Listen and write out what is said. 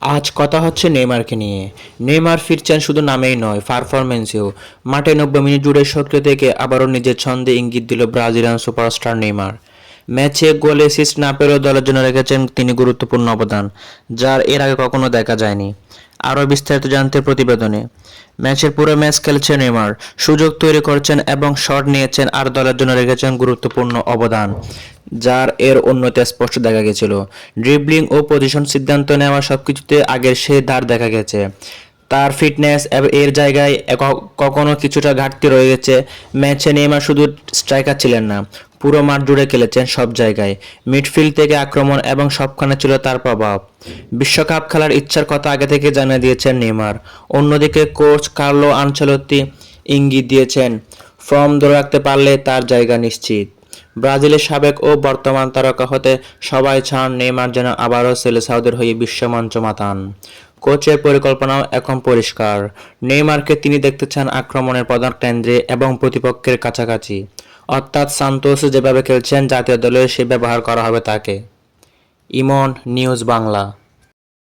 আজ কথা হচ্ছে নেইমারকে নিয়ে। নেইমার ফিরছেন শুধু নামেই নয়, পারফরম্যান্সেও। মাঠে 90 মিনিট জুড়ে সক্রিয় থেকে আবারও নিজের ছন্দে ইঙ্গিত দিল ব্রাজিলিয়ান সুপারস্টার নেইমার। ম্যাচে গোল অ্যাসিস্ট না পেলেও দলের জন্য রেখেছেন তিনি গুরুত্বপূর্ণ অবদান, যার এর আগে কখনো দেখা যায়নি। আরও বিস্তারিত জানতে প্রতিবেদনে। ম্যাচের পুরো ম্যাচ খেলছেন নেইমার, সুযোগ তৈরি করছেন এবং শট নিয়েছেন আর দলের জন্য রেখেছেন গুরুত্বপূর্ণ অবদান, যার এর উন্নতি স্পষ্ট দেখা গেছিল। ড্রিবলিং ও পজিশন সিদ্ধান্ত নেওয়া সবকিছুতে আগের সেই ধার দেখা গেছে। তার ফিটনেস এর জায়গায় কখনো কিছুটা ঘাটতি রয়ে গেছে। ম্যাচে নেইমার শুধু স্ট্রাইকার ছিলেন না, পুরো মাঠ জুড়ে খেলেছেন সব জায়গায়। মিডফিল্ড থেকে আক্রমণ এবং সবখানে ছিল তার প্রভাব। বিশ্বকাপ খেলার ইচ্ছার কথা আগে থেকে জানিয়ে দিয়েছেন নেইমার। অন্যদিকে কোচ কার্লো আনচেলত্তি ইঙ্গিত দিয়েছেন, ফর্ম ধরে রাখতে পারলে তার জায়গা নিশ্চিত। ব্রাজিলের সাবেক ও বর্তমান তারকা হতে সবাই চান নেইমার যেন আবারও সেলেসাওদের হয়ে বিশ্বমঞ্চ মাতান। কোচের পরিকল্পনাও এখন পরিষ্কার। নেইমারকে তিনি দেখতে চান আক্রমণের প্রধান কেন্দ্রে এবং প্রতিপক্ষের কাছাকাছি, অর্থাৎ সান্তোস যেভাবে খেলছেন জাতীয় দলে সে ব্যবহার করা হবে তাকে। ইমন নিউজ বাংলা।